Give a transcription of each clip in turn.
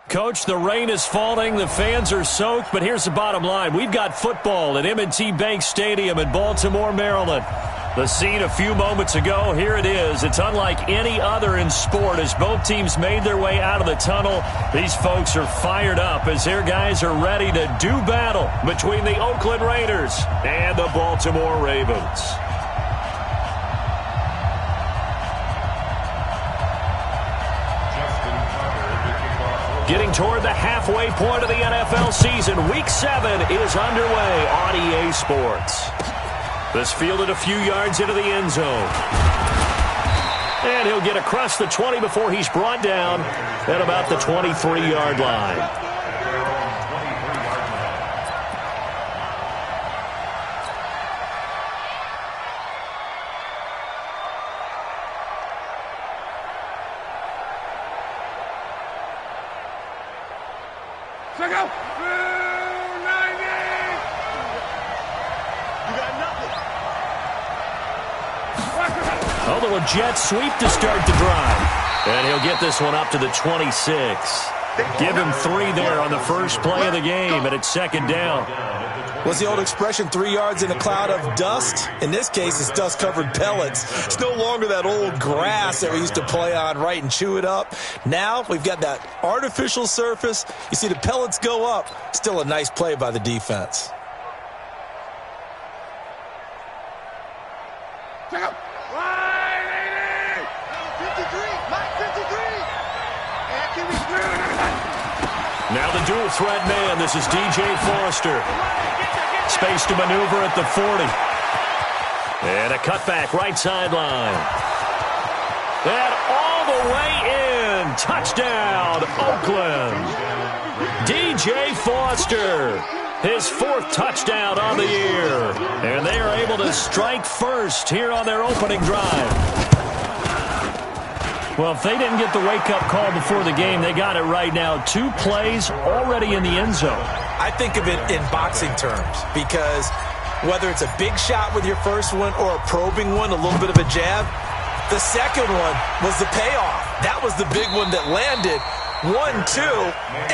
Coach, the rain is falling, the fans are soaked, but here's the bottom line. We've got football at M&T Bank Stadium in Baltimore, Maryland. The scene a few moments ago, here it is. It's unlike any other in sport as both teams made their way out of the tunnel. These folks are fired up as their guys are ready to do battle between the Oakland Raiders and the Baltimore Ravens. Getting toward the halfway point of the NFL season, Week 7 is underway on EA Sports. This fielded a few yards into the end zone. And he'll get across the 20 before he's brought down at about the 23-yard line. A little jet sweep to start the drive. And he'll get this one up to the 26. Give him 3 there on the first play of the game, and it's second down. What's the old expression, 3 yards in a cloud of dust? In this case, it's dust-covered pellets. It's no longer that old grass that we used to play on, right, and chew it up. Now we've got that artificial surface. You see the pellets go up. Still a nice play by the defense. Check out. Now the dual threat man. This is DJ Forrester. Space to maneuver at the 40. And a cutback right sideline. And all the way in. Touchdown, Oakland. DJ Forrester. His 4th touchdown on the year. And they are able to strike first here on their opening drive. Well, if they didn't get the wake-up call before the game, they got it right now. 2 plays already in the end zone. I think of it in boxing terms because whether it's a big shot with your first one or a probing one, a little bit of a jab, the second one was the payoff. That was the big one that landed. 1-2,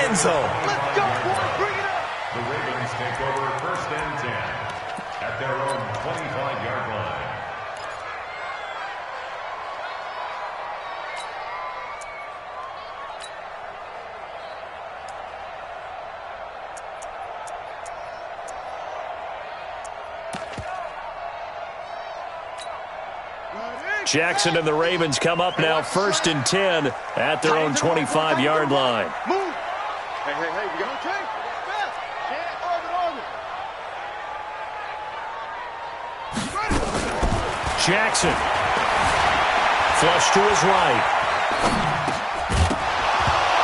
end zone. Let's go, boys. Bring it up. The Ravens take over 1st and 10 at their own 25-yard line. Jackson and the Ravens come up now 1st and 10 at their own 25-yard line. Move. Hey, we got okay. Jackson. Flush to his right.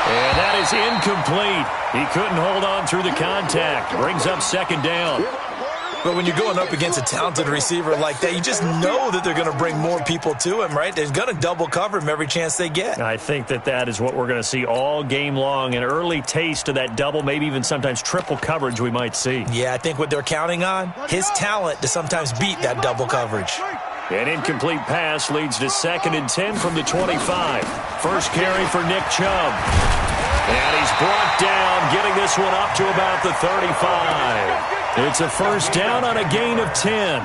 And that is incomplete. He couldn't hold on through the contact. Brings up second down. But when you're going up against a talented receiver like that, you just know that they're going to bring more people to him, right? They're going to double cover him every chance they get. I think that is what we're going to see all game long. An early taste of that double, maybe even sometimes triple coverage we might see. Yeah, I think what they're counting on, his talent to sometimes beat that double coverage. An incomplete pass leads to 2nd and 10 from the 25. First carry for Nick Chubb. And he's brought down, getting this one up to about the 35. It's a first down on a gain of 10.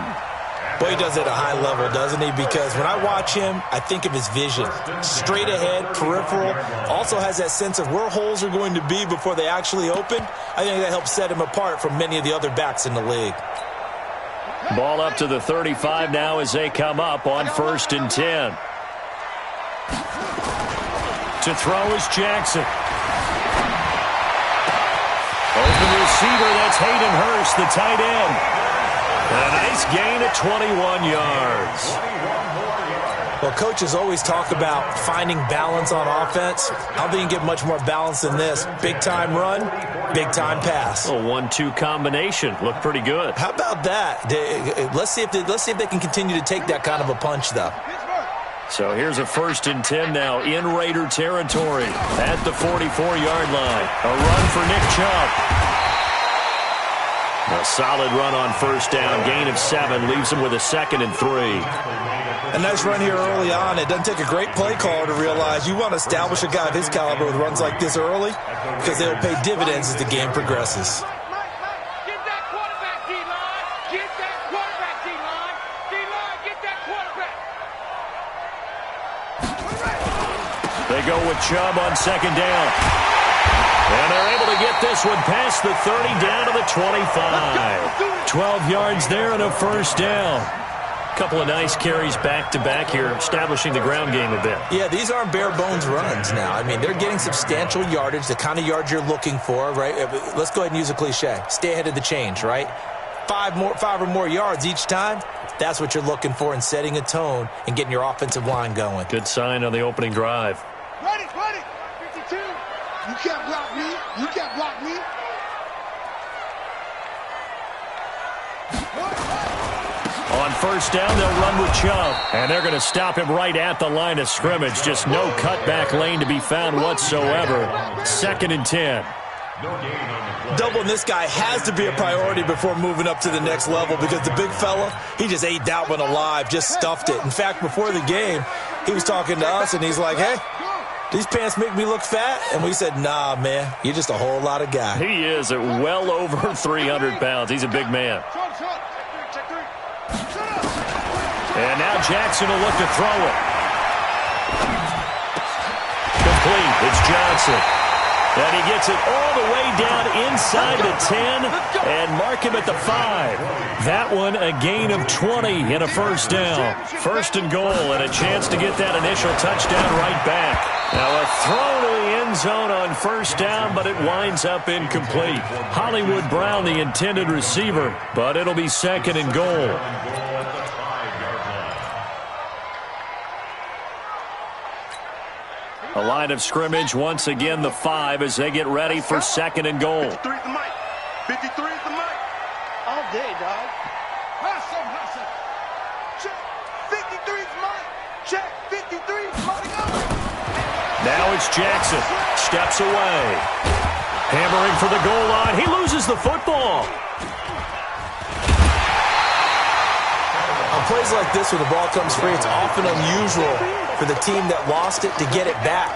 Boy, he does it at a high level, doesn't he? Because when I watch him, I think of his vision. Straight ahead, peripheral. Also has that sense of where holes are going to be before they actually open. I think that helps set him apart from many of the other backs in the league. Ball up to the 35 now as they come up on 1st and 10. To throw is Jackson. Open receiver, that's Hayden Hurst, the tight end. A nice gain at 21 yards. Well, coaches always talk about finding balance on offense. I don't think you can get much more balance than this. Big-time run, big-time pass. A 1-2 combination. Looked pretty good. How about that? Let's see if they can continue to take that kind of a punch, though. So here's a 1st and 10 now in Raider territory at the 44-yard line. A run for Nick Chubb. A solid run on 1st down. Gain of 7 leaves him with a 2nd and 3. A nice run here early on. It doesn't take a great play caller to realize you want to establish a guy of his caliber with runs like this early because they'll pay dividends as the game progresses. Get that quarterback, D-line. Get that quarterback, D-line. D-line, get that quarterback. They go with Chubb on second down. And they're able to get this one past the 30 down to the 25. 12 yards there and a first down. Couple of nice carries back-to-back here, establishing the ground game a bit. Yeah, these aren't bare-bones runs now. I mean, they're getting substantial yardage, the kind of yards you're looking for, right? Let's go ahead and use a cliche. Stay ahead of the change, right? Five or more yards each time. That's what you're looking for in setting a tone and getting your offensive line going. Good sign on the opening drive. Ready. 52. You can't block me. You can't block me. On first down, they'll run with Chubb. And they're going to stop him right at the line of scrimmage. Just no cutback lane to be found whatsoever. 2nd and 10. Doubling this guy has to be a priority before moving up to the next level because the big fella, he just ate that one alive, just stuffed it. In fact, before the game, he was talking to us, and he's like, hey, these pants make me look fat? And we said, nah, man, you're just a whole lot of guy. He is at well over 300 pounds. He's a big man. And now Jackson will look to throw it. Complete. It's Johnson. And he gets it all the way down inside the 10 and mark him at the 5. That one a gain of 20 and a first down. 1st and goal and a chance to get that initial touchdown right back. Now a throw to the end zone on first down, but it winds up incomplete. Hollywood Brown, the intended receiver, but it'll be 2nd and goal. A line of scrimmage, once again the 5 as they get ready for 2nd and goal. 53 is the mic. 53 is the mic. All day, dog. Hustle. Check. 53 is mic. Check. 53 is mic. Now it's Jackson. Steps away. Hammering for the goal line. He loses the football. On plays like this where the ball comes free, it's often unusual for the team that lost it to get it back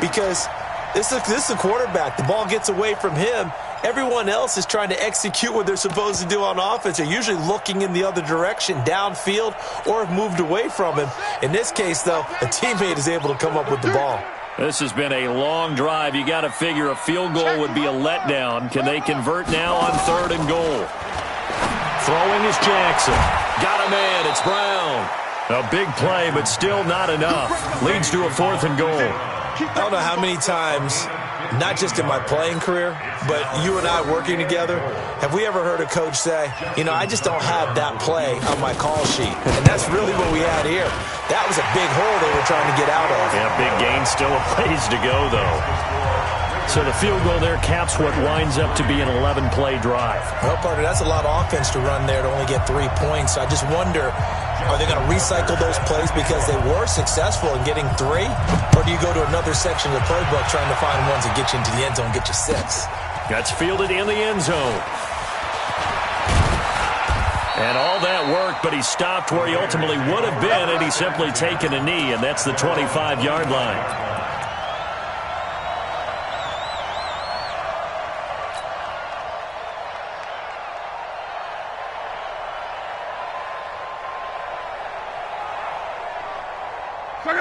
because this is a quarterback. The ball gets away from him. Everyone else is trying to execute what they're supposed to do on offense. They're usually looking in the other direction, downfield, or have moved away from him. In this case, though, a teammate is able to come up with the ball. This has been a long drive. You got to figure a field goal would be a letdown. Can they convert now on 3rd and goal? Throwing is Jackson. Got a man. It's Brown. A big play, but still not enough. Leads to a 4th and goal. I don't know how many times, not just in my playing career, but you and I working together, have we ever heard a coach say, you know, I just don't have that play on my call sheet. And that's really what we had here. That was a big hole they were trying to get out of. Yeah, big gain, still a ways to go, though. So the field goal there caps what winds up to be an 11-play drive. Well, partner, that's a lot of offense to run there to only get 3 points. I just wonder, are they going to recycle those plays because they were successful in getting 3? Or do you go to another section of the playbook trying to find ones that get you into the end zone and get you 6? That's fielded in the end zone. And all that worked, but he stopped where he ultimately would have been had he simply taken a knee, and that's the 25-yard line.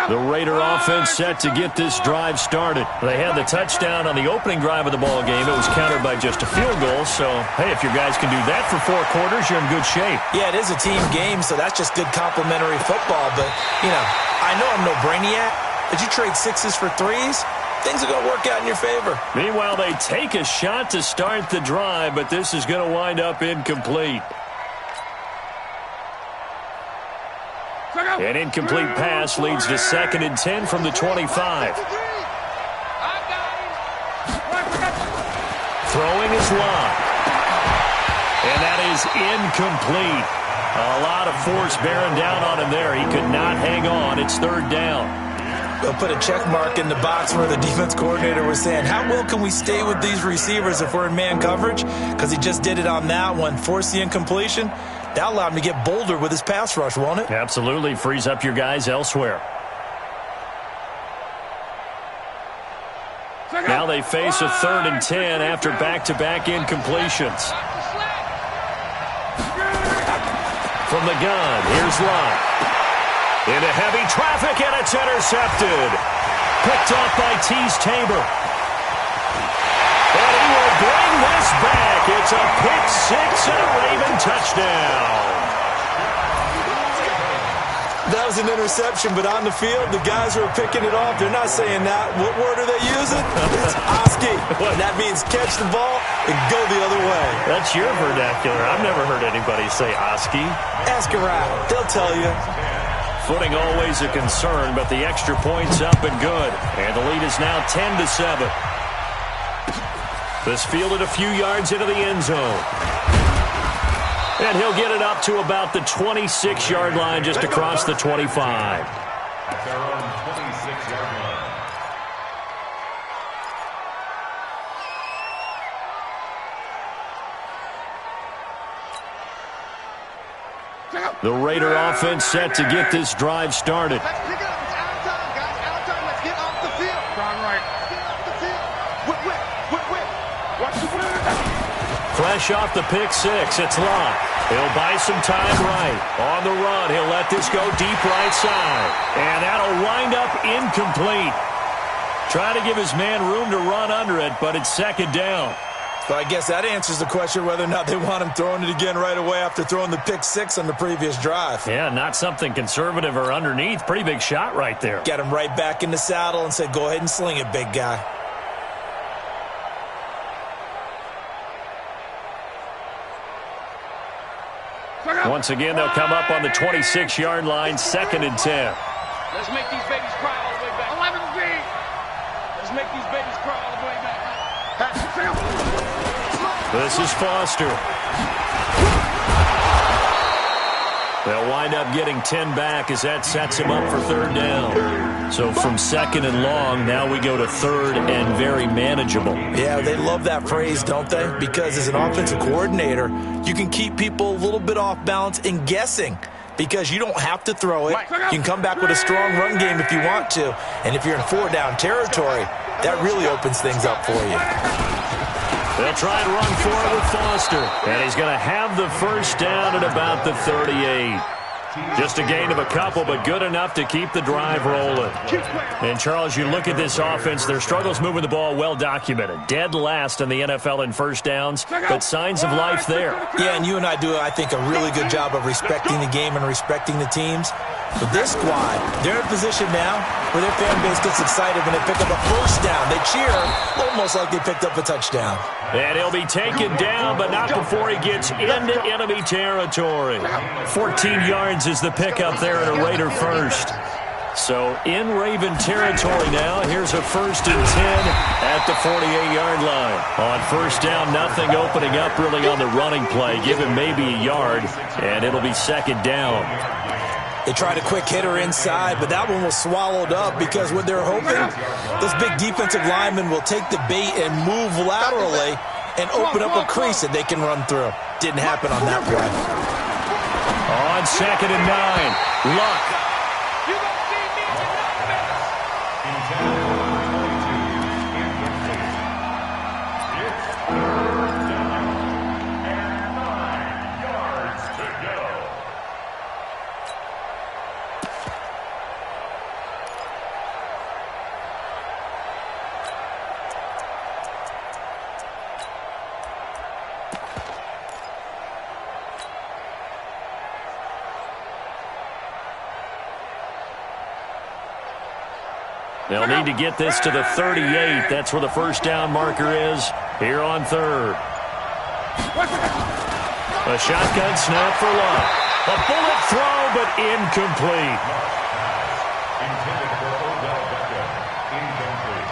The Raider offense set to get this drive started. They had the touchdown on the opening drive of the ball game. It was countered by just a field goal. So, hey, if your guys can do that for 4 quarters, you're in good shape. Yeah, it is a team game, so that's just good complimentary football. But, you know, I know I'm no brainiac, but you trade 6s for 3s, things are going to work out in your favor. Meanwhile, they take a shot to start the drive, but this is going to wind up incomplete. An incomplete pass leads to 2nd and 10 from the 25. Throwing is Locke. And that is incomplete. A lot of force bearing down on him there. He could not hang on. It's 3rd down. They'll put a check mark in the box where the defense coordinator was saying, how well can we stay with these receivers if we're in man coverage? Because he just did it on that one. Force the incompletion. That'll allow him to get bolder with his pass rush, won't it? Absolutely. Frees up your guys elsewhere. Now they face a 3rd and 10 after back-to-back incompletions. From the gun, here's Lott. Into heavy traffic, and it's intercepted. Picked off by Tease Tabor. And he will bring this back. It's a pick six and a Raven touchdown. That was an interception, but on the field, the guys who are picking it off, they're not saying that. What word are they using? It's Oski. That means catch the ball and go the other way. That's your vernacular. I've never heard anybody say Oski. Ask around. They'll tell you. Footing always a concern, but the extra point's up and good. And the lead is now 10-7. This fielded a few yards into the end zone. And he'll get it up to about the 26-yard line, just across the 25. At their own 26-yard line. The Raider offense set to get this drive started. Let's pick it up. It's out of time, guys. Out of time. Let's get off the field. Darn right. Get off the field. Whip. Watch the whip. Fresh off the pick six, it's Lott. He'll buy some time right. On the run, he'll let this go deep right side. And that'll wind up incomplete. Trying to give his man room to run under it, but it's 2nd down. So I guess that answers the question whether or not they want him throwing it again right away after throwing the pick six on the previous drive. Yeah, not something conservative or underneath. Pretty big shot right there. Got him right back in the saddle and said, go ahead and sling it, big guy. Once again, they'll come up on the 26-yard line, 2nd and 10. Let's make these babies cry all the way back. 11 feet. Let's make these babies cry all the way back. This is Foster. They'll wind up getting 10 back as that sets him up for 3rd down. So from 2nd and long, now we go to 3rd and very manageable. Yeah, they love that phrase, don't they? Because as an offensive coordinator, you can keep people a little bit off balance and guessing because you don't have to throw it. You can come back with a strong run game if you want to. And if you're in 4-down territory, that really opens things up for you. They'll try and run for it with Foster. And he's going to have the 1st down at about the 38. Just a gain of a couple, but good enough to keep the drive rolling. And, Charles, you look at this offense, their struggles moving the ball well documented. Dead last in the NFL in 1st downs, but signs of life there. Yeah, and you and I do, I think, a really good job of respecting the game and respecting the teams. But this squad, they're in a position now where their fan base gets excited when they pick up a 1st down. They cheer almost like they picked up a touchdown. And he'll be taken down, but not before he gets into enemy territory. 14 yards is the pickup there at a Raider 1st. So in Raven territory now, here's a 1st and 10 at the 48-yard line. On 1st down, nothing opening up really on the running play. Give him maybe a yard, and it'll be 2nd down. They tried a quick hitter inside, but that one was swallowed up because what they're hoping, those big defensive linemen will take the bait and move laterally and open up a crease that they can run through. Didn't happen on that play. On 2nd and 9, Luck. They'll need to get this to the 38. That's where the 1st down marker is here on 3rd. A shotgun snap for Luck. A bullet throw, but incomplete. Intended for Odell Beckham. Incomplete.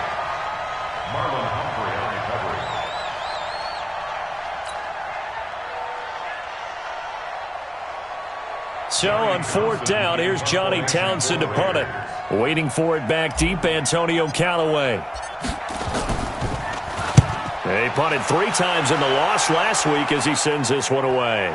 Marlon Humphrey on recovery. So on 4th down, here's Johnny Townsend to punt it. Waiting for it back deep, Antonio Callaway. They punted 3 times in the loss last week as he sends this one away.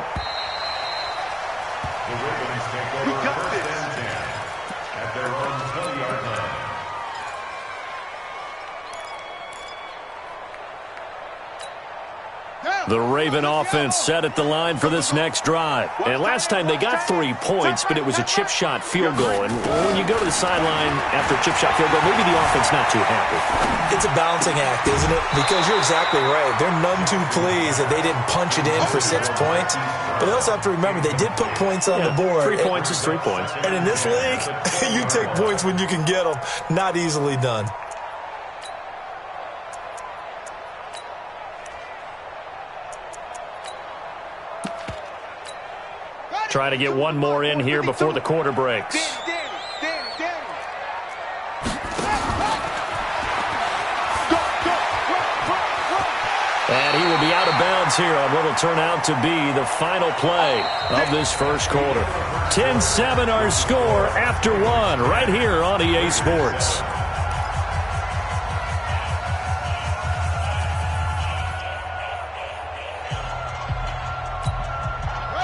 The Raven offense set at the line for this next drive. And last time they got 3 points, but it was a chip shot field goal. And when you go to the sideline after a chip shot field goal, maybe the offense not too happy. It's a balancing act, isn't it? Because you're exactly right. They're none too pleased that they didn't punch it in for 6 points. But they also have to remember they did put points on the board. 3 points is 3 points. And in this league, you take points when you can get them. Not easily done. Trying to get one more in here before the quarter breaks. And he will be out of bounds here on what will turn out to be the final play of this first quarter. 10-7 our score after 1 right here on EA Sports.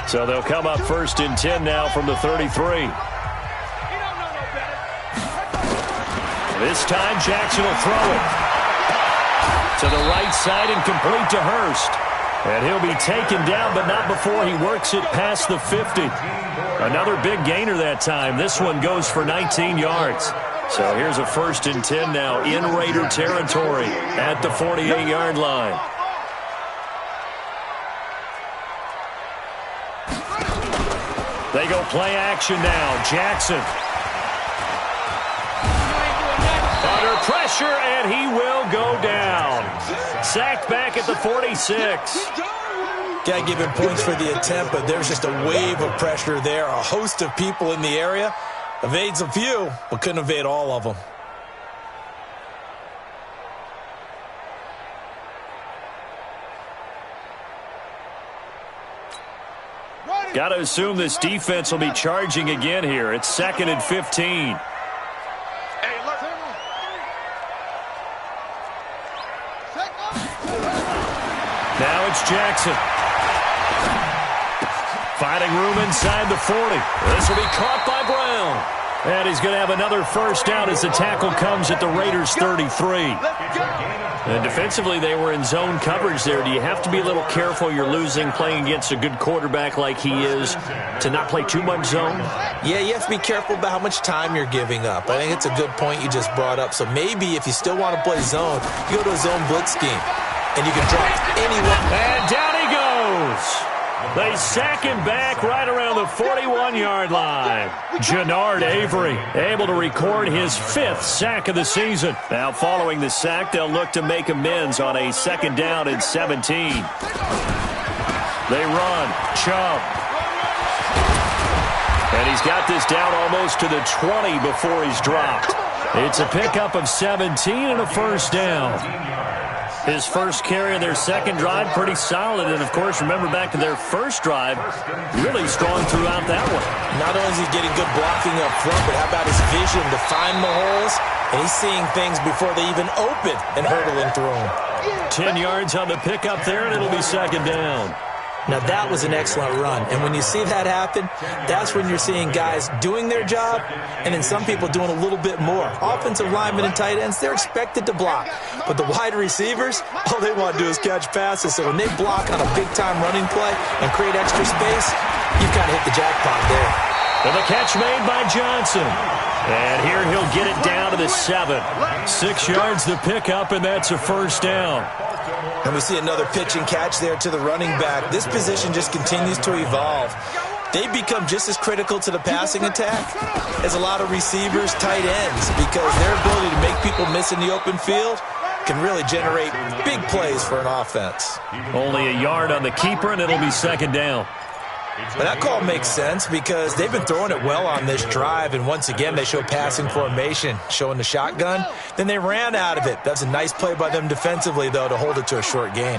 So they'll come up 1st and 10 now from the 33. This time Jackson will throw it to the right side and complete to Hurst. And he'll be taken down, but not before he works it past the 50. Another big gainer that time. This one goes for 19 yards. So here's a 1st and 10 now in Raider territory at the 48-yard line. They go play action now. Jackson. Under pressure, and he will go down. Sacked back at the 46. Got to give him points for the attempt, but there's just a wave of pressure there. A host of people in the area. Evades a few, but couldn't evade all of them. Got to assume this defense will be charging again here. It's 2nd and 15. Now it's Jackson. Finding room inside the 40. This will be caught by Brown. And he's going to have another first down as the tackle comes at the Raiders' 33. And defensively, they were in zone coverage there. Do you have to be a little careful you're losing playing against a good quarterback like he is to not play too much zone? Yeah, you have to be careful about how much time you're giving up. I think it's a good point you just brought up. So maybe if you still want to play zone, you go to a zone blitz scheme. And you can drop anyone. And down he goes. They sack him back right around the 41-yard line. Jannard Avery able to record his 5th sack of the season. Now following the sack, they'll look to make amends on a 2nd down and 17. They run. Chubb. And he's got this down almost to the 20 before he's dropped. It's a pickup of 17 and a first down. His first carry of their 2nd drive, pretty solid. And, of course, remember back to their first drive, really strong throughout that one. Not only is he getting good blocking up front, but how about his vision to find the holes? And he's seeing things before they even open and hurdling through them. 10 yards on the pickup there, and it'll be 2nd down. Now, that was an excellent run. And when you see that happen, that's when you're seeing guys doing their job and then some people doing a little bit more. Offensive linemen and tight ends, they're expected to block. But the wide receivers, all they want to do is catch passes. So when they block on a big-time running play and create extra space, you've kind of hit the jackpot there. And the catch made by Johnson. And here he'll get it down to the 7. 6 yards the pickup, and that's a first down. And we see another pitch and catch there to the running back. This position just continues to evolve. They become just as critical to the passing attack as a lot of receivers, tight ends, because their ability to make people miss in the open field can really generate big plays for an offense. Only a yard on the keeper, and it'll be 2nd down. But that call makes sense because they've been throwing it well on this drive, and once again they show passing formation, showing the shotgun. Then they ran out of it. That's a nice play by them defensively, though, to hold it to a short gain.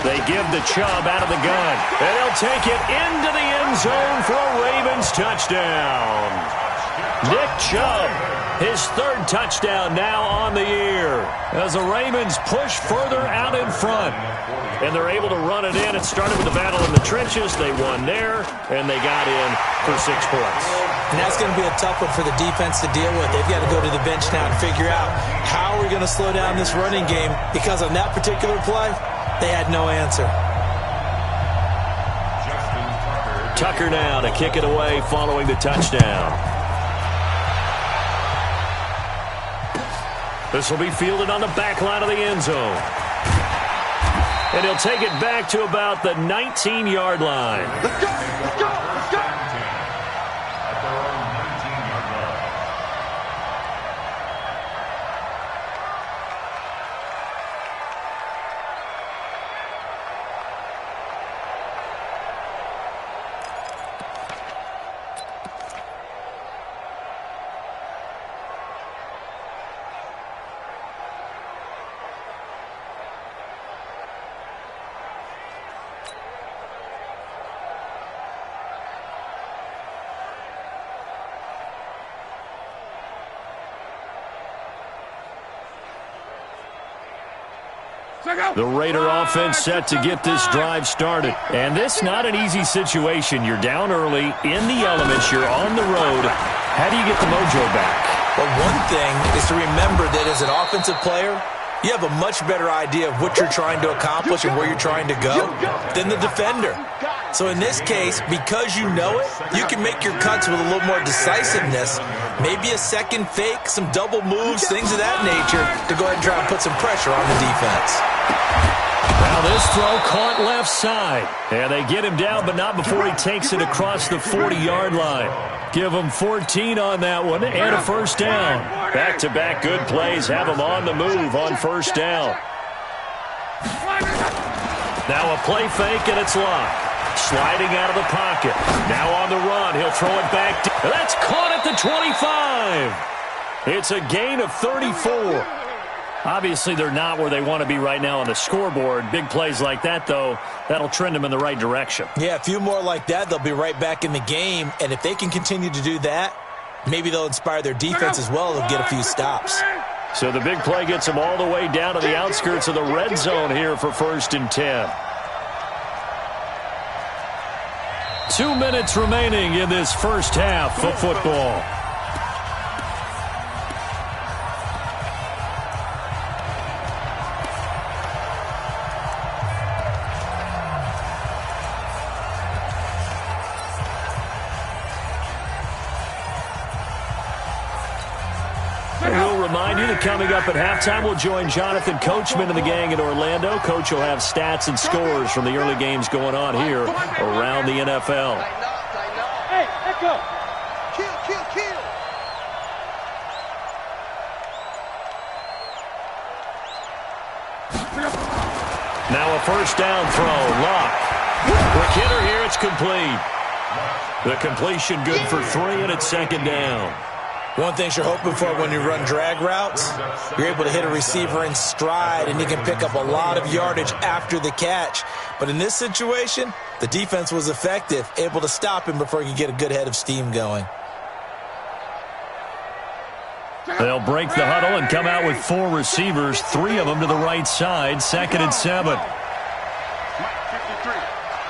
They give the Chubb out of the gun, and they'll take it into the end zone for a Ravens touchdown. Nick Chubb, his 3rd touchdown now on the year as the Ravens push further out in front. And they're able to run it in. It started with the battle in the trenches. They won there, and they got in for 6 points. And that's going to be a tough one for the defense to deal with. They've got to go to the bench now and figure out how we're going to slow down this running game, because on that particular play, They had no answer. Tucker now to kick it away following the touchdown. This will be fielded on the back line of the end zone. And he'll take it back to about the 19-yard line. Let's go! Let's go! Let's go! At their own 19-yard line. The Raider offense set to get this drive started. And this not an easy situation. You're down early, in the elements, you're on the road. How do you get the mojo back? Well, one thing is to remember that as an offensive player, you have a much better idea of what you're trying to accomplish and where you're trying to go than the defender. So in this case, because you know it, you can make your cuts with a little more decisiveness, maybe a second fake, some double moves, things of that nature, to go ahead and try and put some pressure on the defense. Now this throw caught left side. And they get him down, but not before he takes it across the 40-yard line. Give him 14 on that one and a first down. Back-to-back good plays have him on the move on first down. Now a play fake, and it's locked. Sliding out of the pocket. Now on the run. He'll throw it back. That's caught at the 25. It's a gain of 34. Obviously, they're not where they want to be right now on the scoreboard. Big plays like that, though, that'll trend them in the right direction. Yeah, a few more like that, they'll be right back in the game. And if they can continue to do that, maybe they'll inspire their defense as well. They'll get a few stops. So the big play gets them all the way down to the outskirts of the red zone here for 1st and 10. 2 minutes remaining in this first half of football. We'll remind you that coming up at halftime, we'll join Jonathan Coachman and the gang in Orlando. Coach will have stats and scores from the early games going on here around the NFL. Hey, Echo! Kill, kill, kill! Now a first down throw. Lock. Quick hitter here. It's complete. The completion good for 3, and it's 2nd down. One thing you're hoping for when you run drag routes, you're able to hit a receiver in stride, and he can pick up a lot of yardage after the catch. But in this situation, the defense was effective, able to stop him before he could get a good head of steam going. They'll break the huddle and come out with 4 receivers, 3 of them to the right side, 2nd and 7. 53.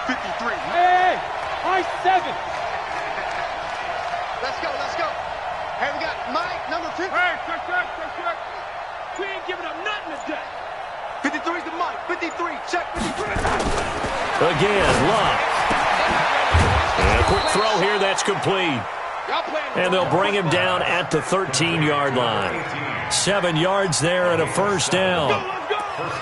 53. Hey, I 7. Let's go, let's go. Hey, we got Mike, number 50. Hey, check. We ain't giving up nothing today. 53's the Mike. 53, check 53. Again, Locke. And a quick throw here, that's complete. And they'll bring him down at the 13-yard line. 7 yards there and a first down.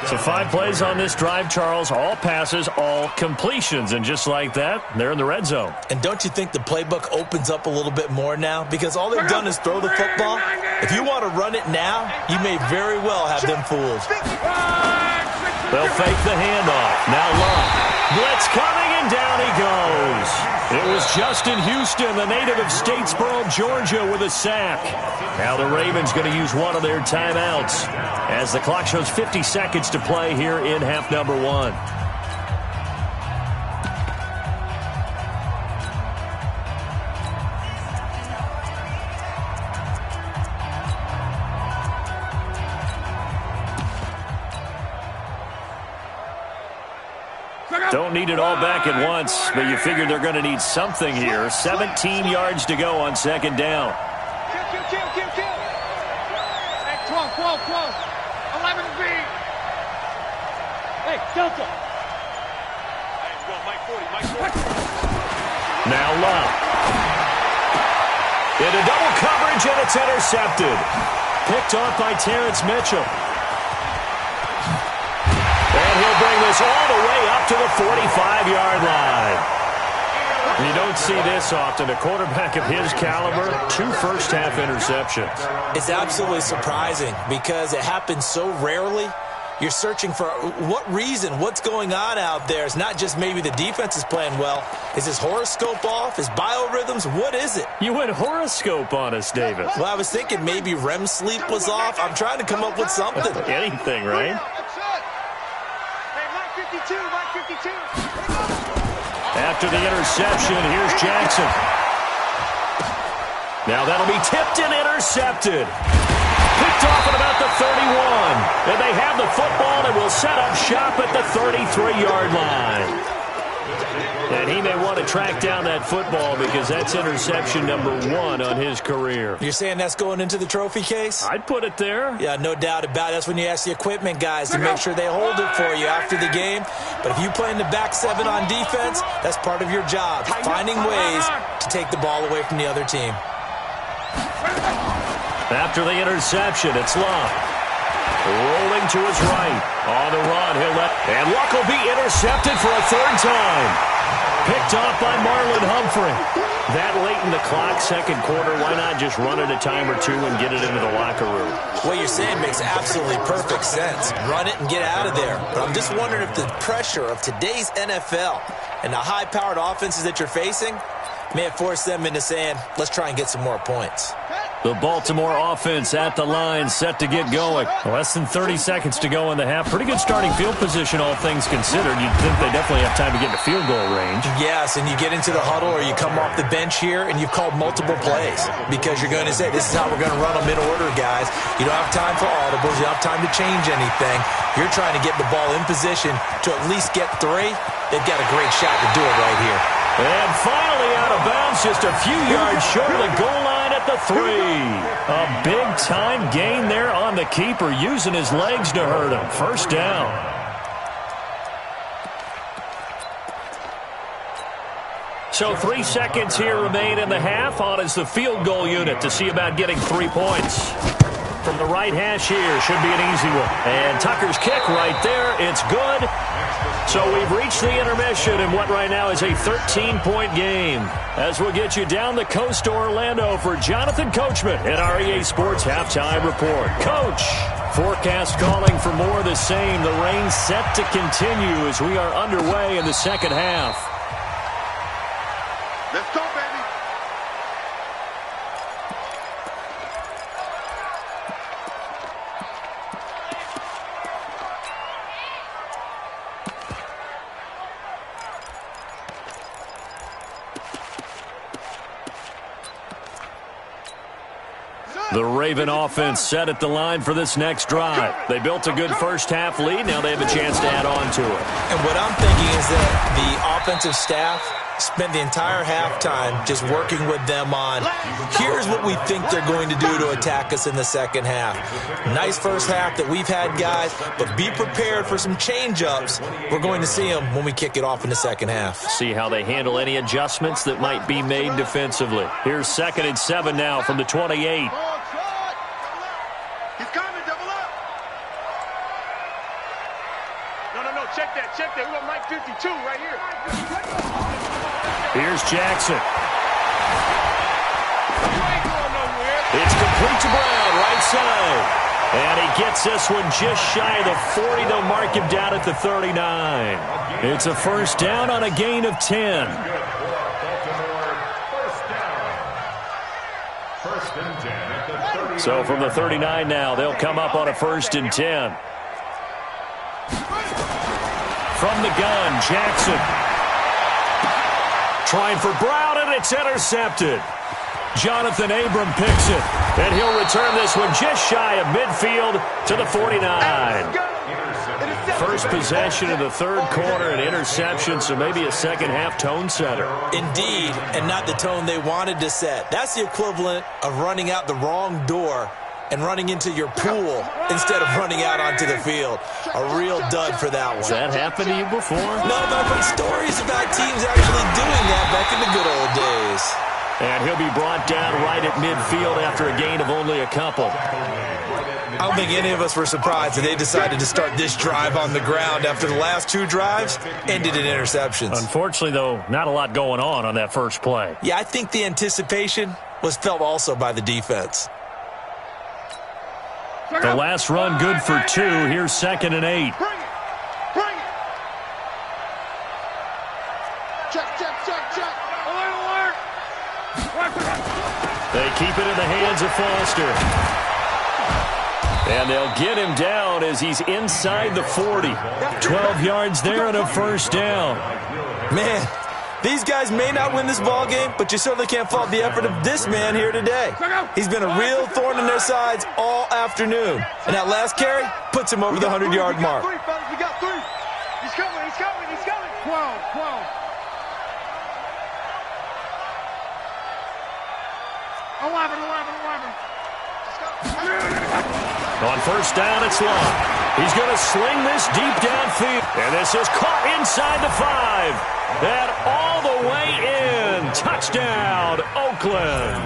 So 5 plays on this drive, Charles. All passes, all completions. And just like that, they're in the red zone. And don't you think the playbook opens up a little bit more now? Because all they've done is throw the football. If you want to run it now, you may very well have them fooled. They'll fake the handoff. Now Locke. Blitz coming, and down he goes. It was Justin Houston, the native of Statesboro, Georgia, with a sack. Now the Ravens going to use one of their timeouts as the clock shows 50 seconds to play here in half number 1. Don't need it all back at once, but you figure they're going to need something here. 17 yards to go on 2nd down. Kill. Hey, 12. 11 B. Hey, Delta. Mike 40. Now Love. Into double coverage, and it's intercepted. Picked off by Terrence Mitchell. And he'll bring this all the way up to the 45-yard line. You don't see this often. A quarterback of his caliber, 2 first-half interceptions. It's absolutely surprising because it happens so rarely. You're searching for what reason, what's going on out there. It's not just maybe the defense is playing well. Is his horoscope off? His biorhythms? What is it? You went horoscope on us, David. Well, I was thinking maybe REM sleep was off. I'm trying to come up with something. Anything, right? Hey, Mike 52. After the interception, here's Jackson. Now that'll be tipped and intercepted. Picked off at about the 31. And they have the football and will set up shop at the 33-yard line. And he may want to track down that football because that's interception number 1 on his career. You're saying that's going into the trophy case? I'd put it there. Yeah, no doubt about it. That's when you ask the equipment guys to make sure they hold it for you after the game. But if you play in the back 7 on defense, that's part of your job, finding ways to take the ball away from the other team. After the interception, it's Luck. Rolling to his right. On the run, and Luck will be intercepted for a 3rd time. Picked off by Marlon Humphrey. That late in the clock, 2nd quarter, why not just run it a time or 2 and get it into the locker room? What you're saying makes absolutely perfect sense. Run it and get out of there. But I'm just wondering if the pressure of today's NFL and the high-powered offenses that you're facing may have forced them into saying, let's try and get some more points. The Baltimore offense at the line, set to get going. Less than 30 seconds to go in the half. Pretty good starting field position, all things considered. You'd think they definitely have time to get into field goal range. Yes, and you get into the huddle or you come off the bench here and you've called multiple plays because you're going to say, this is how we're going to run them in order, guys. You don't have time for audibles. You don't have time to change anything. You're trying to get the ball in position to at least get 3. They've got a great shot to do it right here. And finally out of bounds, just a few yards short of the goal line at the 3. A big-time gain there on the keeper, using his legs to hurt him. 1st down. So 3 seconds here remain in the half. On is the field goal unit to see about getting 3 points. From the right hash here, should be an easy one. And Tucker's kick right there, it's good. So we've reached the intermission in what right now is a 13-point game. As we'll get you down the coast to Orlando for Jonathan Coachman in our EA Sports Halftime Report. Coach, forecast calling for more of the same. The rain set to continue as we are underway in the 2nd half. Let's go, baby. The Raven offense set at the line for this next drive. They built a good first-half lead. Now they have a chance to add on to it. And what I'm thinking is that the offensive staff spent the entire halftime just working with them on, here's what we think they're going to do to attack us in the 2nd half. Nice first half that we've had, guys, but be prepared for some change-ups. We're going to see them when we kick it off in the 2nd half. See how they handle any adjustments that might be made defensively. Here's 2nd and 7 now from the 28. He's coming, double up. No, check that. We got Mike 52 right here. Here's Jackson. It's complete to Brown, right side. And he gets this one just shy of the 40. They'll mark him down at the 39. It's a 1st down on a gain of 10. So from the 39 now, they'll come up on a 1st and 10. From the gun, Jackson. Trying for Brown, and it's intercepted. Jonathan Abram picks it, and he'll return this one just shy of midfield to the 49. First possession of the 3rd quarter, an interception, so maybe a 2nd half tone setter. Indeed, and not the tone they wanted to set. That's the equivalent of running out the wrong door and running into your pool instead of running out onto the field. A real dud for that one. Has that happened to you before? No, but I've heard stories about teams actually doing that back in the good old days. And he'll be brought down right at midfield after a gain of only a couple. I don't think any of us were surprised that they decided to start this drive on the ground after the last 2 drives ended in interceptions. Unfortunately, though, not a lot going on that first play. Yeah, I think the anticipation was felt also by the defense. The last run good for 2. Here's 2nd and 8. Bring it. Bring it. Check. Alert. They keep it in the hands of Foster. And they'll get him down as he's inside the 40. 12 yards there and a first down. Man, these guys may not win this ball game, but you certainly can't fault the effort of this man here today. He's been a real thorn in their sides all afternoon. And that last carry puts him over the 100-yard mark. We got 3. He's coming. 12. 11. On first down, it's long. He's going to sling this deep downfield. And this is caught inside the 5. And all the way in. Touchdown, Oakland.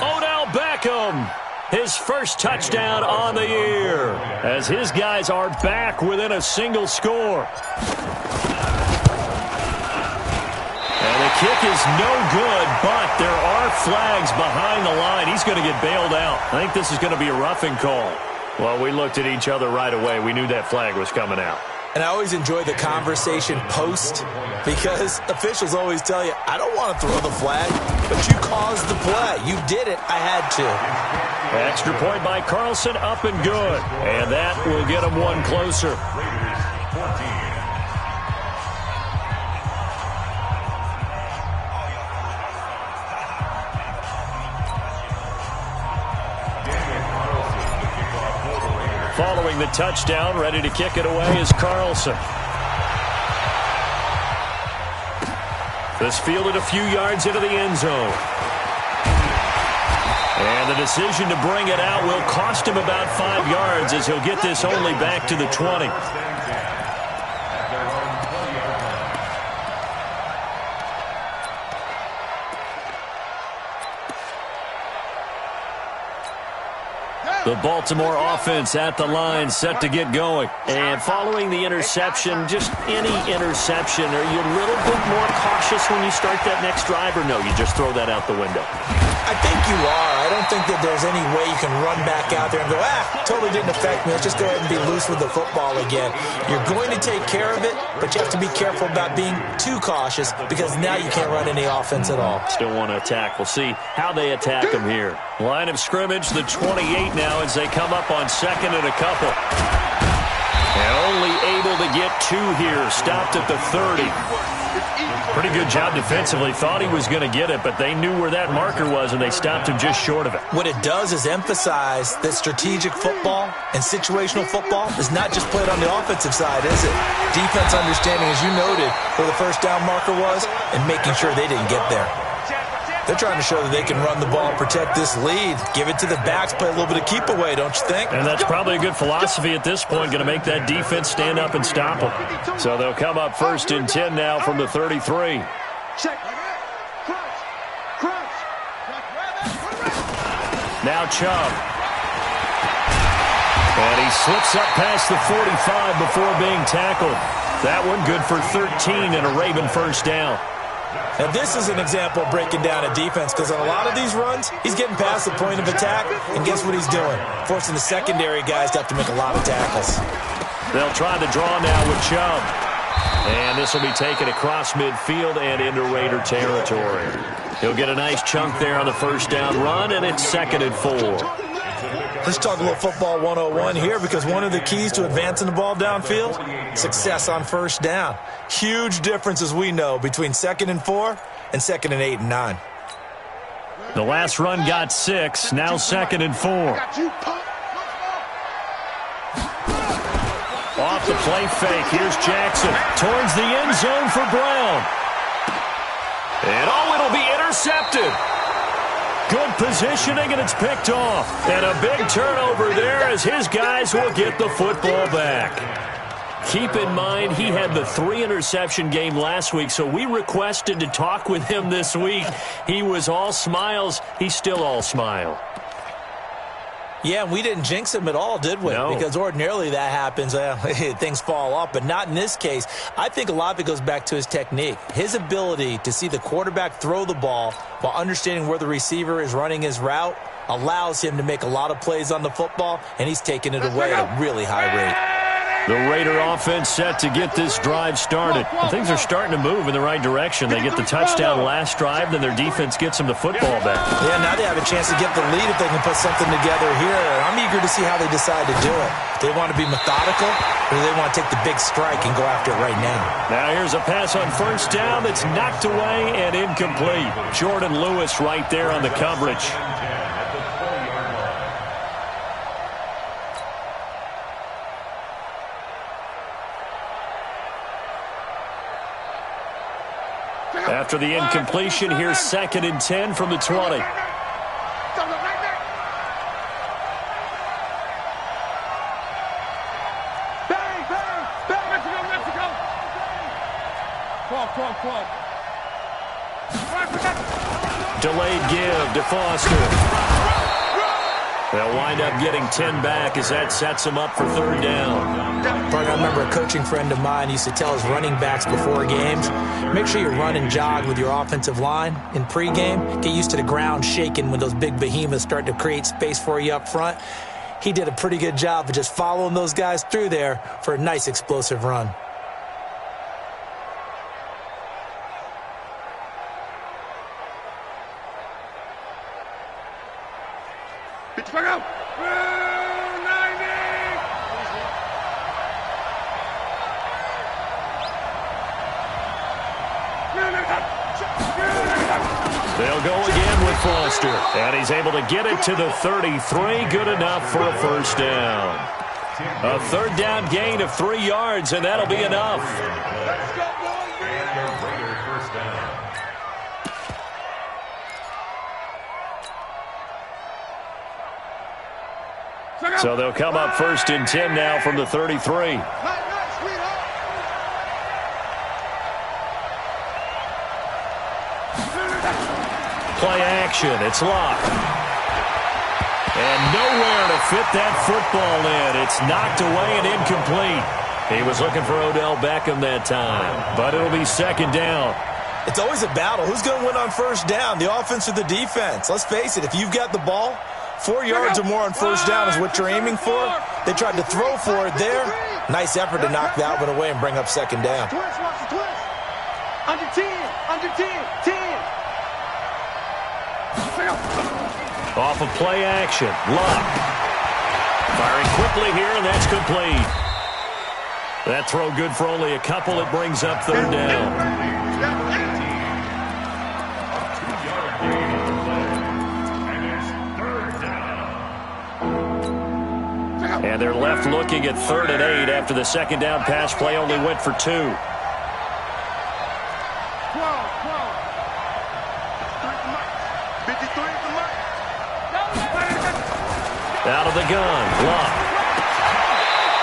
Odell Beckham, his first touchdown on the year, as his guys are back within a single score. And the kick is no good, but there are flags behind the line. He's going to get bailed out. I think this is going to be a roughing call. Well, we looked at each other right away. We knew that flag was coming out. And I always enjoy the conversation post because officials always tell you, I don't want to throw the flag, but you caused the play. You did it. I had to. Extra point by Carlson, up and good. And that will get him one closer. Following the touchdown, ready to kick it away is Carlson. This fielded a few yards into the end zone. And the decision to bring it out will cost him about 5 yards as he'll get this only back to the 20. The Baltimore offense at the line, set to get going. And following the interception, just any interception, are you a little bit more cautious when you start that next drive, or no, you just throw that out the window? I think you are. I don't think that there's any way you can run back out there and go, totally didn't affect me. Let's just go ahead and be loose with the football again. You're going to take care of it, but you have to be careful about being too cautious because now you can't run any offense at all. Still want to attack. We'll see how they attack them here. Line of scrimmage, the 28 now as they come up on 2nd and a couple. And only able to get 2 here. Stopped at the 30. Pretty good job defensively. Thought he was going to get it, but they knew where that marker was, and they stopped him just short of it. What it does is emphasize that strategic football and situational football is not just played on the offensive side, is it? Defense understanding, as you noted, where the first down marker was and making sure they didn't get there. They're trying to show that they can run the ball, protect this lead, give it to the backs, play a little bit of keep away, don't you think? And that's probably a good philosophy at this point, going to make that defense stand up and stop them. So they'll come up 1st and 10 now from the 33. Check. Crunch. Now Chubb. And he slips up past the 45 before being tackled. That one good for 13 and a Raven first down. Now, this is an example of breaking down a defense because on a lot of these runs, he's getting past the point of attack, and guess what he's doing? Forcing the secondary guys to have to make a lot of tackles. They'll try the draw now with Chubb. And this will be taken across midfield and into Raider territory. He'll get a nice chunk there on the first down run, and it's 2nd and 4. Let's talk a little football 101 here because one of the keys to advancing the ball downfield, success on first down. Huge difference, as we know, between 2nd and 4 and 2nd and 8 and 9. The last run got 6, now 2nd and 4. Off the play fake, here's Jackson towards the end zone for Brown. And it'll be intercepted. Good positioning, and it's picked off. And a big turnover there as his guys will get the football back. Keep in mind, he had the 3-interception game last week, so we requested to talk with him this week. He was all smiles. He's still all smile. Yeah, we didn't jinx him at all, did we? No. Because ordinarily that happens. Things fall off, but not in this case. I think a lot of it goes back to his technique. His ability to see the quarterback throw the ball while understanding where the receiver is running his route allows him to make a lot of plays on the football, and he's taking it away at a really high rate. The Raider offense set to get this drive started. And things are starting to move in the right direction. They get the touchdown last drive, then their defense gets them the football back. Yeah, now they have a chance to get the lead if they can put something together here. I'm eager to see how they decide to do it. Do they want to be methodical, or do they want to take the big strike and go after it right now? Now here's a pass on first down that's knocked away and incomplete. Jordan Lewis right there on the coverage. After the incompletion, here's 2nd and 10 from the 20. Delayed give to Foster. They'll wind up getting 10 back as that sets them up for 3rd down. I remember a coaching friend of mine used to tell his running backs before games, make sure you run and jog with your offensive line in pregame. Get used to the ground shaking when those big behemoths start to create space for you up front. He did a pretty good job of just following those guys through there for a nice explosive run. They'll go again with Foster. And he's able to get it to the 33. Good enough for a 1st down. A 3rd down gain of 3 yards, and that'll be enough. So they'll come up 1st and 10 now from the 33. Play action. It's locked. And nowhere to fit that football in. It's knocked away and incomplete. He was looking for Odell Beckham that time, but it'll be 2nd down. It's always a battle. Who's going to win on 1st down, the offense or the defense? Let's face it, if you've got the ball, 4 yards or more on 1st down is what you're aiming for. They tried to throw for it there. Nice effort to knock that one away and bring up 2nd down. Twist, watch the twist. Under 10, under 10, 10. Off of play action. Luck. Firing quickly here, and that's complete. That throw good for only a couple. It brings up 3rd down. And they're left looking at 3rd and 8 after the 2nd down pass play only went for 2. Out of the gun, Luck.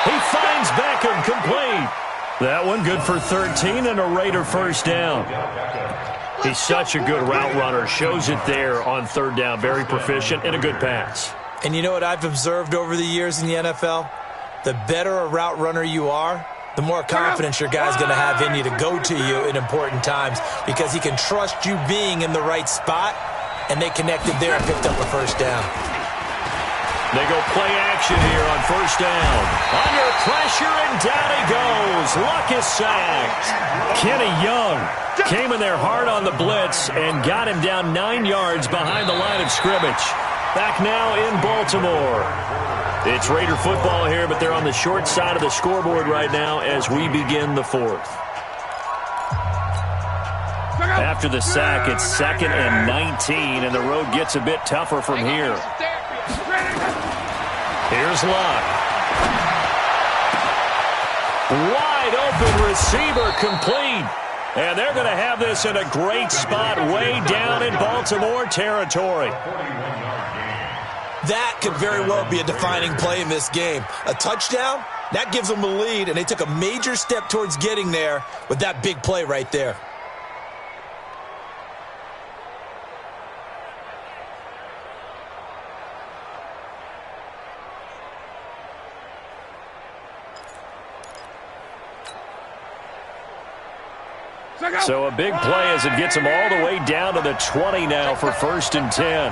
He finds Beckham, complete. That one good for 13 and a Raider 1st down. He's such a good route runner. Shows it there on 3rd down. Very proficient and a good pass. And you know what I've observed over the years in the NFL? The better a route runner you are, the more confidence your guy's going to have in you to go to you in important times because he can trust you being in the right spot, and they connected there and picked up a 1st down. They go play action here on 1st down. Under pressure, and down he goes. Luck is sacked. Kenny Young came in there hard on the blitz and got him down 9 yards behind the line of scrimmage. Back now in Baltimore. It's Raider football here, but they're on the short side of the scoreboard right now as we begin the 4th. After the sack, it's 2nd and 19, and the road gets a bit tougher from here. Here's Luck. Wide open receiver, complete. And they're going to have this in a great spot way down in Baltimore territory. That could very well be a defining play in this game. A touchdown, that gives them the lead, and they took a major step towards getting there with that big play right there. So a big play as it gets them all the way down to the 20 now for 1st and 10.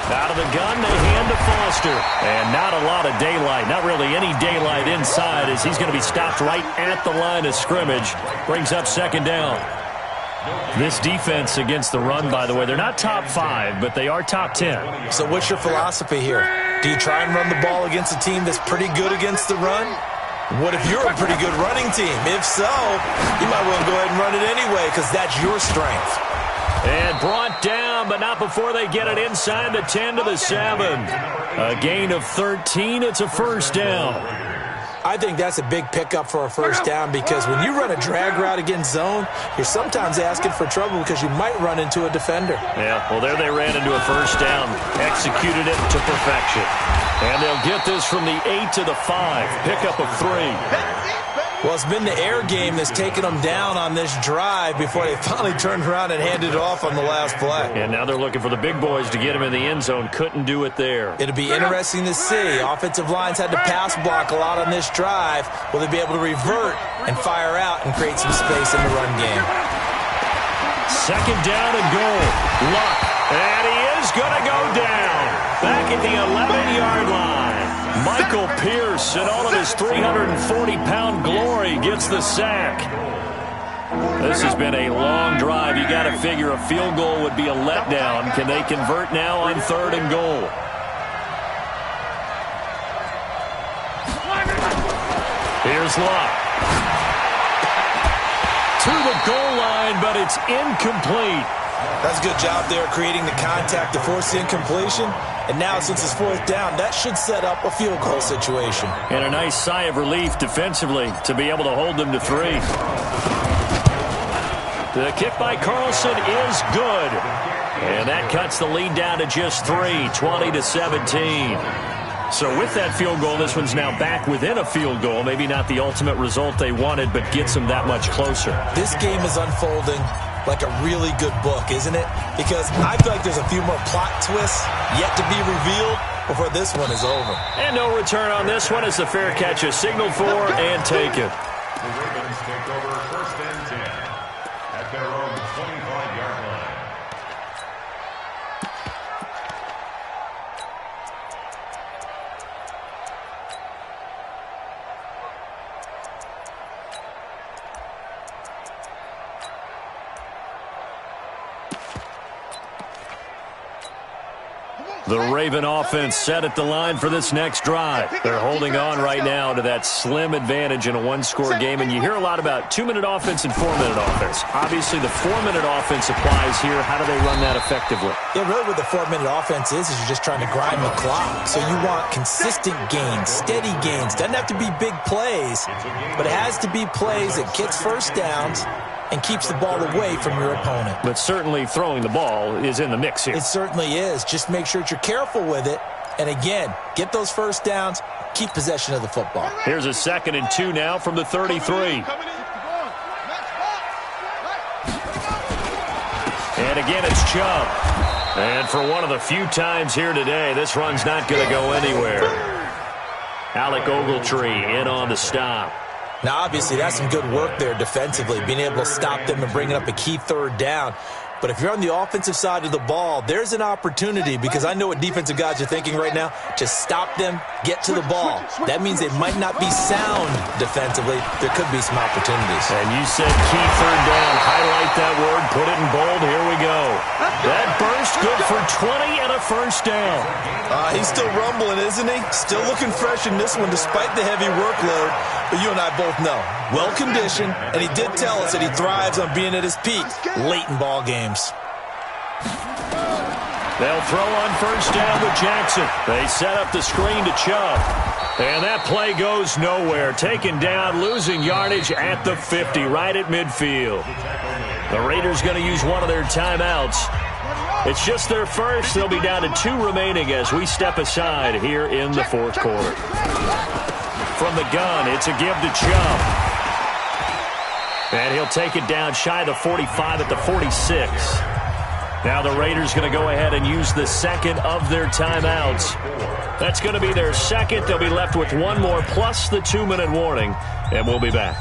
Out of the gun, they hand to Foster. And not a lot of daylight, not really any daylight inside as he's going to be stopped right at the line of scrimmage. Brings up 2nd down. This defense against the run, by the way, they're not top 5, but they are top 10. So what's your philosophy here? Do you try and run the ball against a team that's pretty good against the run? What if you're a pretty good running team? If so, you might well go ahead and run it anyway because that's your strength. And brought down, but not before they get it inside the 10 to the 7. A gain of 13. It's a 1st down. I think that's a big pickup for a 1st down because when you run a drag route against zone, you're sometimes asking for trouble because you might run into a defender. Yeah, well, there they ran into a 1st down, executed it to perfection. And they'll get this from the 8 to the 5, pickup of 3. Well, it's been the air game that's taken them down on this drive before they finally turned around and handed it off on the last play. And now they're looking for the big boys to get him in the end zone. Couldn't do it there. It'll be interesting to see. Offensive lines had to pass block a lot on this drive. Will they be able to revert and fire out and create some space in the run game? 2nd down and goal. Luck. And he is going to go down. Back at the 11-yard line. Michael Pierce, in all of his 340-pound glory, gets the sack. This has been a long drive. You got to figure a field goal would be a letdown. Can they convert now on 3rd and goal? Here's Luck. To the goal line, but it's incomplete. That's a good job there creating the contact to force the incompletion. And now, since it's 4th down, that should set up a field goal situation. And a nice sigh of relief defensively to be able to hold them to 3. The kick by Carlson is good. And that cuts the lead down to just 3, 20 to 17. So with that field goal, this one's now back within a field goal. Maybe not the ultimate result they wanted, but gets them that much closer. This game is unfolding like a really good book, isn't it? Because I feel like there's a few more plot twists yet to be revealed before this one is over. And no return on this one as the fair catch is signaled for and taken. The Ravens take over 1st and 10 at their own 25-yard line. The Raven offense set at the line for this next drive. They're holding on right now to that slim advantage in a one-score game, and you hear a lot about 2-minute offense and 4-minute offense. Obviously, the 4-minute offense applies here. How do they run that effectively? Yeah, really what the 4-minute offense is you're just trying to grind the clock. So you want consistent gains, steady gains. Doesn't have to be big plays, but it has to be plays that gets 1st downs and keeps the ball away from your opponent. But certainly throwing the ball is in the mix here. It certainly is. Just make sure that you're careful with it. And again, get those 1st downs, keep possession of the football. Here's a 2nd and 2 now from the 33. And again, it's Chubb. And for one of the few times here today, this run's not going to go anywhere. Alec Ogletree in on the stop. Now, obviously, that's some good work there defensively, being able to stop them and bringing up a key 3rd down. But if you're on the offensive side of the ball, there's an opportunity because I know what defensive guys are thinking right now. Just stop them, get to the ball. That means they might not be sound defensively. There could be some opportunities. And you said key 3rd down. Highlight that word. Put it in bold. Here we go. That burst good for 20 and a 1st down. He's still rumbling, isn't he? Still looking fresh in this one despite the heavy workload. But you and I both know, well-conditioned, and he did tell us that he thrives on being at his peak late in ball games. They'll throw on first down with Jackson. They set up the screen to Chubb. And that play goes nowhere. Taken down, losing yardage at the 50, right at midfield. The Raiders going to use one of their timeouts. It's just their first. They'll be down to 2 remaining as we step aside here in the fourth quarter. From the gun, it's a give to Chubb. And he'll take it down shy of the 45 at the 46. Now the Raiders going to go ahead and use the second of their timeouts. That's going to be their second. They'll be left with one more plus the 2-minute warning, and we'll be back.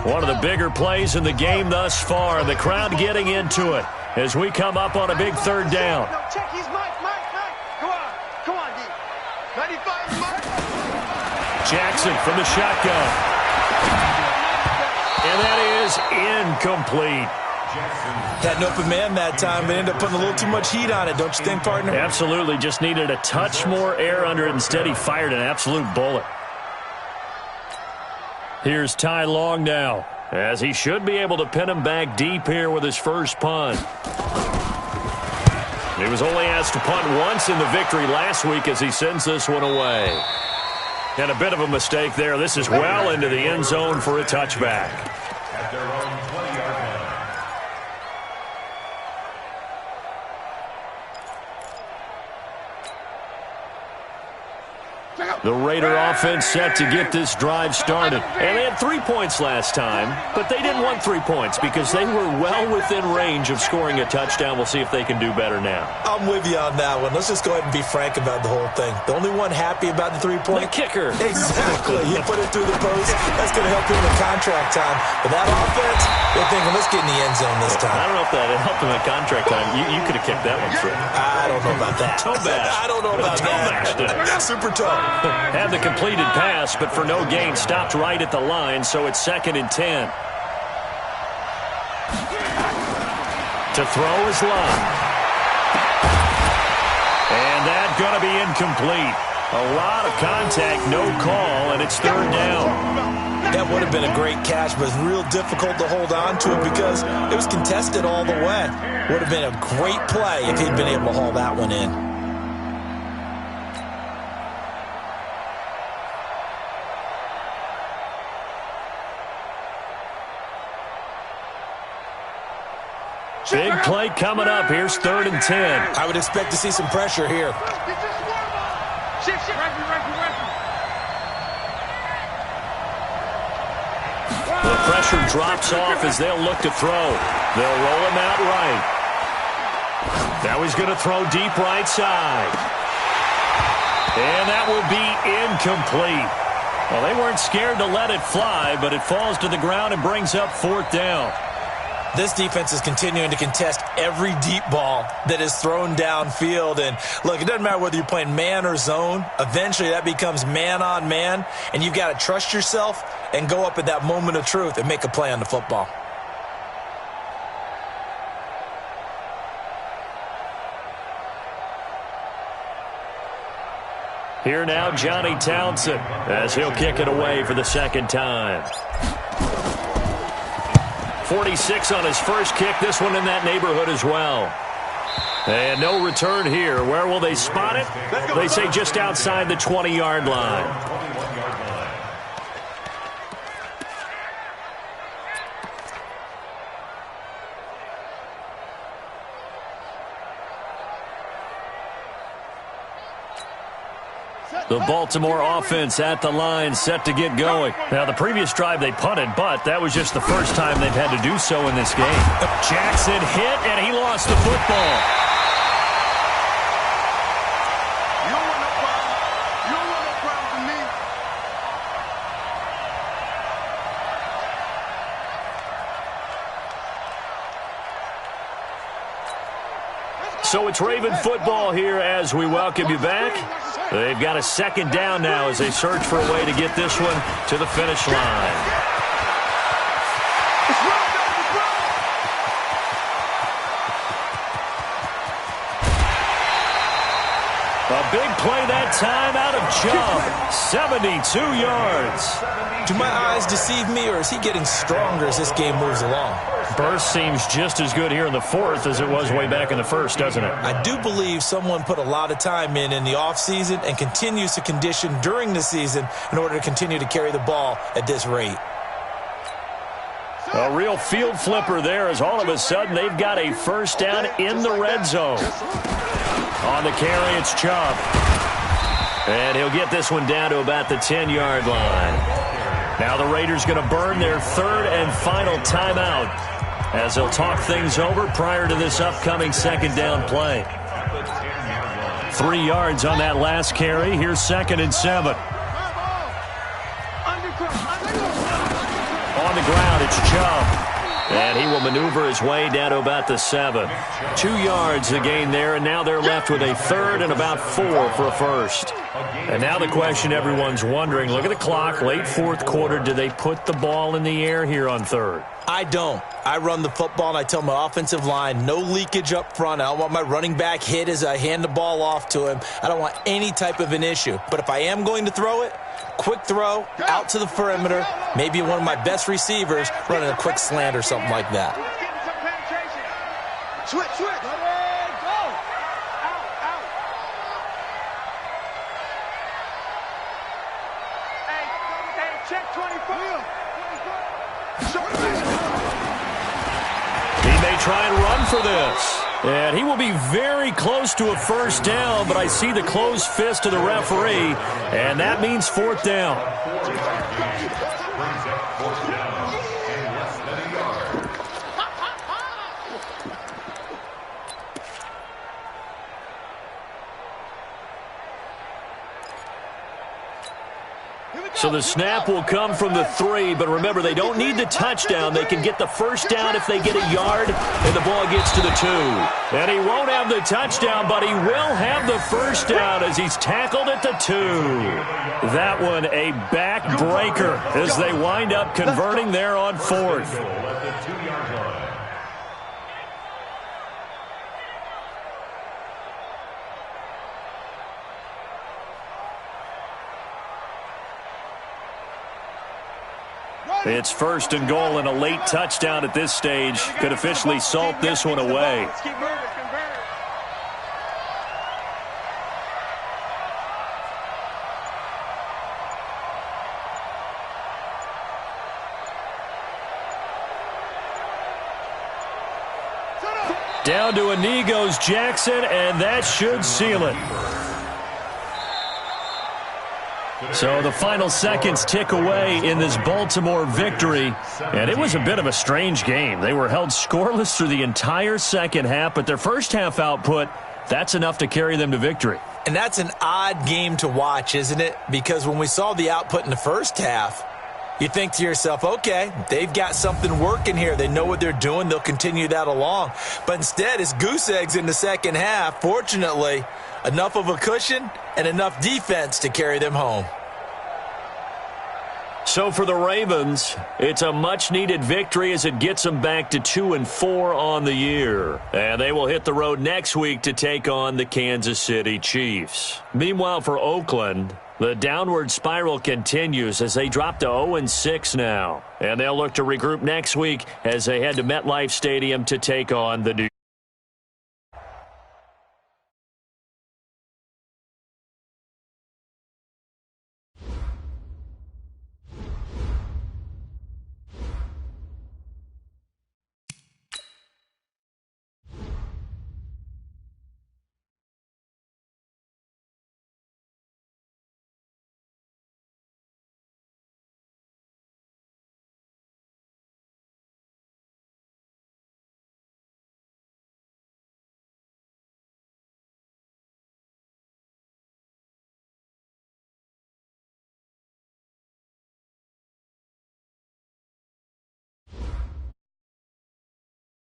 One of the bigger plays in the game thus far, and the crowd getting into it as we come up on a big third down. No, check, he's Mike. Come on, D. 95, Mike. Jackson from the shotgun. And that is incomplete. Had an open man that time, but ended up putting a little too much heat on it, don't you think, partner? Absolutely, just needed a touch more air under it. Instead, he fired an absolute bullet. Here's Ty Long now, as he should be able to pin him back deep here with his first punt. He was only asked to punt once in the victory last week as he sends this one away. And a bit of a mistake there. This is well into the end zone for a touchback. At their own 20-yard line. The Raider offense set to get this drive started. And they had 3 points last time, but they didn't want 3 points because they were well within range of scoring a touchdown. We'll see if they can do better now. I'm with you on that one. Let's just go ahead and be frank about the whole thing. The only one happy about the 3-point? The kicker. Exactly. He put it through the post. That's going to help him in contract time. But that offense, they're thinking, let's get in the end zone this time. I don't know if that helped him at contract time. You could have kicked that one through. I don't know about that. Toe bash. I don't know about that. Super toe. Had the completed pass, but for no gain, stopped right at the line, so it's 2nd and 10. To throw is Love. And that's going to be incomplete. A lot of contact, no call, and it's 3rd down. That would have been a great catch, but it's real difficult to hold on to it because it was contested all the way. Would have been a great play if he'd been able to haul that one in. Big play coming up. Here's 3rd and 10. I would expect to see some pressure here. The pressure drops off as they'll look to throw. They'll roll him out right. Now he's going to throw deep right side. And that will be incomplete. Well, they weren't scared to let it fly, but it falls to the ground and brings up 4th down. This defense is continuing to contest every deep ball that is thrown downfield. And, look, it doesn't matter whether you're playing man or zone. Eventually that becomes man on man, and you've got to trust yourself and go up at that moment of truth and make a play on the football. Here now, Johnny Townsend, as he'll kick it away for the 2nd time. 46 on his first kick. This one in that neighborhood as well. And no return here. Where will they spot it? They say just outside the 20-yard line. The Baltimore offense at the line, set to get going. Now, the previous drive they punted, but that was just the first time they've had to do so in this game. Jackson hit, and he lost the football. You don't want no problem. You don't want no problem from me. So it's Raven football here as we welcome you back. They've got a 2nd down now as they search for a way to get this one to the finish line. A big play that time out of Chubb. 72 yards. Do my eyes deceive me, or is he getting stronger as this game moves along? Burst seems just as good here in the fourth as it was way back in the first, doesn't it? I do believe someone put a lot of time in the offseason and continues to condition during the season in order to continue to carry the ball at this rate. A real field flipper there as all of a sudden they've got a first down in the red zone. On the carry, it's Chubb. And he'll get this one down to about the 10-yard line. Now the Raiders going to burn their third and final timeout as they'll talk things over prior to this upcoming second down play. 3 yards on that last carry. Here's 2nd and 7. On the ground, it's Chubb. And he will maneuver his way down to about the 7. 2 yards the gain there, and now they're left with a third and about 4 for a first. And now the question everyone's wondering, look at the clock, late fourth quarter, do they put the ball in the air here on third? I don't. I run the football, and I tell my offensive line, no leakage up front. I don't want my running back hit as I hand the ball off to him. I don't want any type of an issue. But if I am going to throw it, quick throw, out to the perimeter, maybe one of my best receivers running a quick slant or something like that. Switch. Go. Out. Hey, check 24. He may try and run for this. And he will be very close to a first down, but I see the closed fist of the referee, and that means fourth down. So the snap will come from the 3, but remember, they don't need the touchdown. They can get the first down if they get a yard, and the ball gets to the 2. And he won't have the touchdown, but he will have the first down as he's tackled at the 2. That one a backbreaker as they wind up converting there on 4th. It's 1st and goal, and a late touchdown at this stage could officially salt this one away. Down to a knee goes Jackson, and that should seal it. So the final seconds tick away in this Baltimore victory, and it was a bit of a strange game. They were held scoreless through the entire second half, but their first half output, that's enough to carry them to victory. And that's an odd game to watch, isn't it? Because when we saw the output in the first half, you think to yourself, okay, they've got something working here. They know what they're doing. They'll continue that along. But instead, it's goose eggs in the second half. Fortunately, enough of a cushion and enough defense to carry them home. So for the Ravens, it's a much-needed victory as it gets them back to 2-4 on the year. And they will hit the road next week to take on the Kansas City Chiefs. Meanwhile, for Oakland, the downward spiral continues as they drop to 0-6 now. And they'll look to regroup next week as they head to MetLife Stadium to take on the New